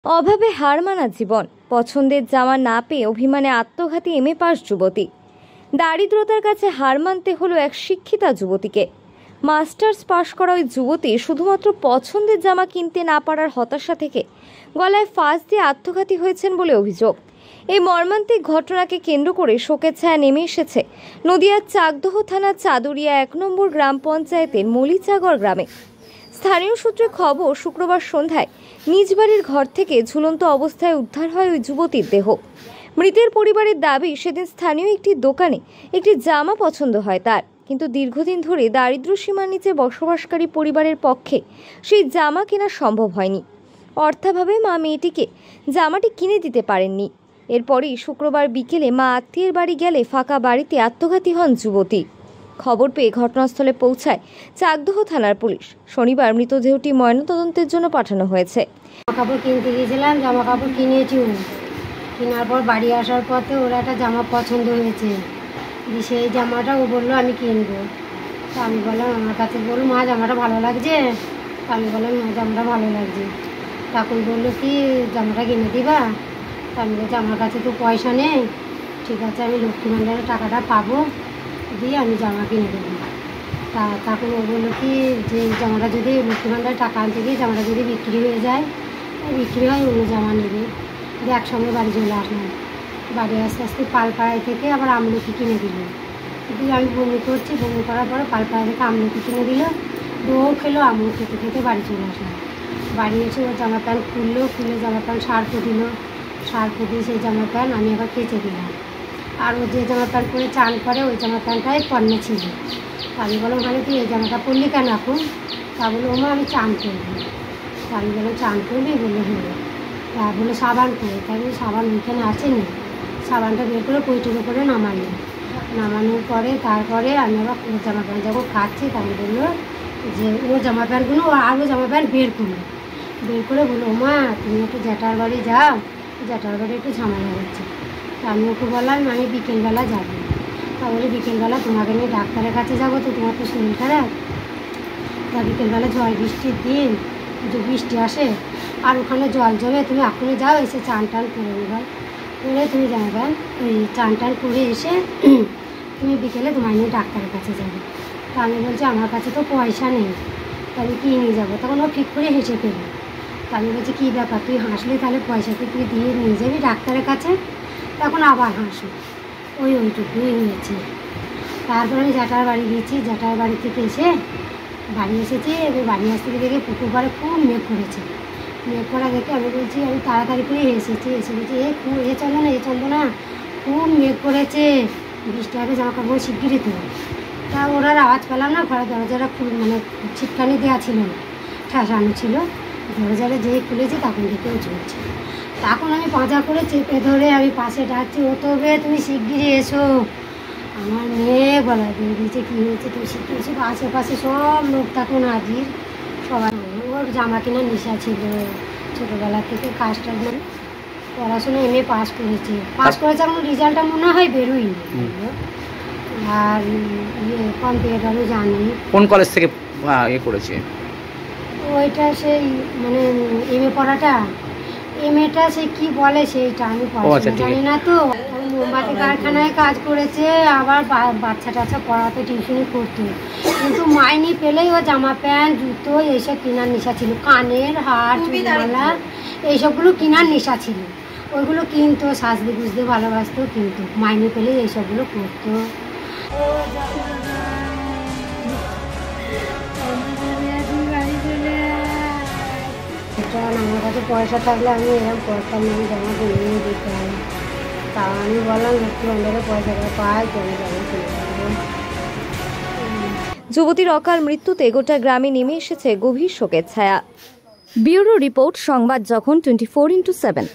অভাবে হার মানা জীবন, পছন্দের জামা না পেয়ে অভিমানে আত্মঘাতী এমএ পাস যুবতী। দারিদ্রতার কাছে হার মানতে হলো এক শিক্ষিতা যুবতীকে। মাস্টার্স পাশ করা ওই যুবতী শুধুমাত্র পছন্দের জামা কিনতে না পারার হতাশা থেকে গলায় ফাঁস দিয়ে আত্মঘাতী হয়েছেন বলে অভিযোগ। এই মর্মান্তিক ঘটনাকে কেন্দ্র করে শোকের ছায়া নেমে এসেছে নদিয়ার চাকদহ থানার চাদুরিয়া ১ নম্বর গ্রাম পঞ্চায়েতের মলিচাগড় গ্রামে। স্থানীয় সূত্রে খবর, শুক্রবার সন্ধ্যায় নিজ বাড়ির ঘর থেকে ঝুলন্ত অবস্থায় উদ্ধার হয় ওই যুবতীর দেহ। মৃতের পরিবারের দাবি, সেদিন স্থানীয় একটি দোকানে একটি জামা পছন্দ হয় তার, কিন্তু দীর্ঘদিন ধরে দারিদ্র্য সীমার নিচে বসবাসকারী পরিবারের পক্ষে সেই জামা কেনা সম্ভব হয়নি। অর্থাভাবে মা মেয়েটিকে জামাটি কিনে দিতে পারেননি। এরপরই শুক্রবার বিকেলে মা আত্মীয়ের বাড়ি গেলে ফাঁকা বাড়িতে আত্মঘাতী হন যুবতী। খবর পেয়ে ঘটনাস্থলে পৌঁছায় চাকদহ থানার পুলিশ। শনিবার মৃতদেহটি ময়নাতদন্তের জন্য পাঠানো হয়েছে। জামা কাপড় কিনতে গিয়েছিলাম, জামা কাপড় কিনেছি। কেনার পর বাড়ি আসার পথে ওর একটা জামা পছন্দ হয়েছে, সেই জামাটা ও বললো আমি কিনবো। তো আমি বললাম, আমার কাছে বললো মা জামাটা ভালো লাগছে। আমি বললাম মা জামাটা ভালো লাগছে। তখন বললো কি জামাটা কিনে দিবা? তো আমি বলছি আমার কাছে তো পয়সা নেই। ঠিক আছে, আমি লক্ষ্মী ভাণ্ডারের টাকাটা পাবো, দিয়ে আমি জামা কিনে দেবো। তখন ও বললো কি যে জামাটা যদি লক্ষ্মী ভাণ্ডারের টাকা আনতে গিয়ে জামাটা যদি বিক্রি হয়ে যায়, বিক্রি হয় অন্য জামা নেবে। দিয়ে একসঙ্গে বাড়ি চলে আসলাম। বাড়ি আস্তে আস্তে পালপাড়ায় থেকে আবার আমলকি কিনে দিল। দিয়ে আমি বমি করছি, বমি করার পরে পালপাড়া থেকে আমলকি কিনে দিল। ও খেলো, আমিও খেতে খেতে বাড়ি চলে আসলাম। বাড়ি এসে ও জামা প্যান্ট খুলে জামা প্যান্ট সার্ফ দিল। সার্ফ দিয়ে সেই জামা প্যান্ট আমি আবার কেচে দিলাম। আর ও যে জামা প্যান্ট পরে চান করে ওই জামা প্যান্টটাই পণ্য ছিল। আমি বললাম ওখানে তুই এই জামাটা পরলি কেন এখন? তা বললো ওমা আমি চান করবি। তা আমি বললাম চান করবি? বললো হ্যাঁ। তা বললো সাবান করে, তাই বলি সাবান ওইখানে আসেনি। সাবানটা বের করে পৈটের উপরে নামানোর পরে তারপরে আমি আবার ওর জামা প্যান্ট যখন খাচ্ছি, তাই বললো যে ওর জামা প্যান্টগুলো ও আরও জামা প্যান্ট বের করে বললো ওমা তুমি একটু জ্যাঠার বাড়ি যাও, জ্যাঠার বাড়ি একটু ঝামেলা হচ্ছে। তা আমি ওকে বললাম আমি বিকেলবেলা যাবো। তাহলে বিকেলবেলা তোমাকে নিয়ে ডাক্তারের কাছে যাবো, তো তোমার তো শরীর খারাপ। তা বিকেলবেলা ঝড় বৃষ্টির দিন, যে বৃষ্টি আসে আর ওখানে জল জমে, তুমি এখনই যাও, এসে চান টান করে নেবে, করে তুমি যাবে। ওই চান টান করে এসে তুমি বিকেলে তোমার নিয়ে ডাক্তারের কাছে যাবে। তা আমি বলছি আমার কাছে তো পয়সা নেই, তাহলে কী নিয়ে যাবো? তখন ও ঠিক করে হেসে ফেলবে। তা আমি বলছি কী ব্যাপার, তুই হাসলি তাহলে পয়সাকে তুই দিয়ে নিয়ে যাবি ডাক্তারের কাছে? তখন আবার হাসো। ওইটুকুই হয়েছে। তারপরে আমি জ্যাঠার বাড়ি গেছি। জ্যাঠার বাড়ি থেকে এসে বাড়ি এসেছি। এবার বাড়ি আসতে দেখে পুকুর পাড়ে খুব মেঘ করেছে। মেঘ করা দেখে আমি বলছি, আমি তাড়াতাড়ি করে এসে বলছি এ চলো না, খুব মেঘ করেছে, বৃষ্টি আগে জামা কাপড় শিগগিরই তুলো। তা ওরা আওয়াজ পেলাম না, ঘরের দরজাটা ছিটকানি দেওয়া ছিল না, ঠেসানো ছিল। দরজাটা যেয়ে খুলেছি তখন দেখেও চলছে। তখন আমি পাঁজা করে চেপে ধরে আমি পাশে ডাকছি, ও তবে তুমি শিগগিরই এসো। আমার মেয়ে গলা দিয়ে দিয়েছে, কী হয়েছে তুমি শিগগির এসো। আশেপাশে সব লোক তখন হাজির, সবাই। ওর জামা কেনার নেশা ছিল ছোটোবেলা থেকে, কাজটা পড়াশোনা এমএ পাস করেছে, এখন রেজাল্টটা মনে হয় বেরোয়নি। আর কম্পিউটারও জানি। কোন কলেজ থেকে করেছে ওইটা? সেই মানে এমএ পড়াটা, এমএটা সে কি বলে সেইটা আমি জানি না। তো মোমবাতি কারখানায় কাজ করেছে, আবার বাচ্চা টাচ্চা পড়াতে টিউশনি করতো, কিন্তু মাইনে পেলেই ও জামা প্যান্ট জুতো এইসব কেনার নেশা ছিল। কানের হার, চুড়িমালা এইসবগুলো কেনার নেশা ছিল। ওইগুলো কিনতো, সাজতে গুজতে ভালোবাসতো, কিন্তু মাইনে পেলেই এইসবগুলো করতো। আমার কাছে পয়সা থাকলে আমি এরকম করতাম না, আমি জামা কিনে দিতাম। তা আমি বললাম লক্ষ্মী ভাণ্ডারে পয়সা করে পাই, চলে যাবো, চলে যাবো। যুবতীর অকাল মৃত্যুতে গোটা গ্রামে নেমে এসেছে গভীর শোকের ছায়া। ব্যুরো রিপোর্ট, সংবাদ যখন 24x7।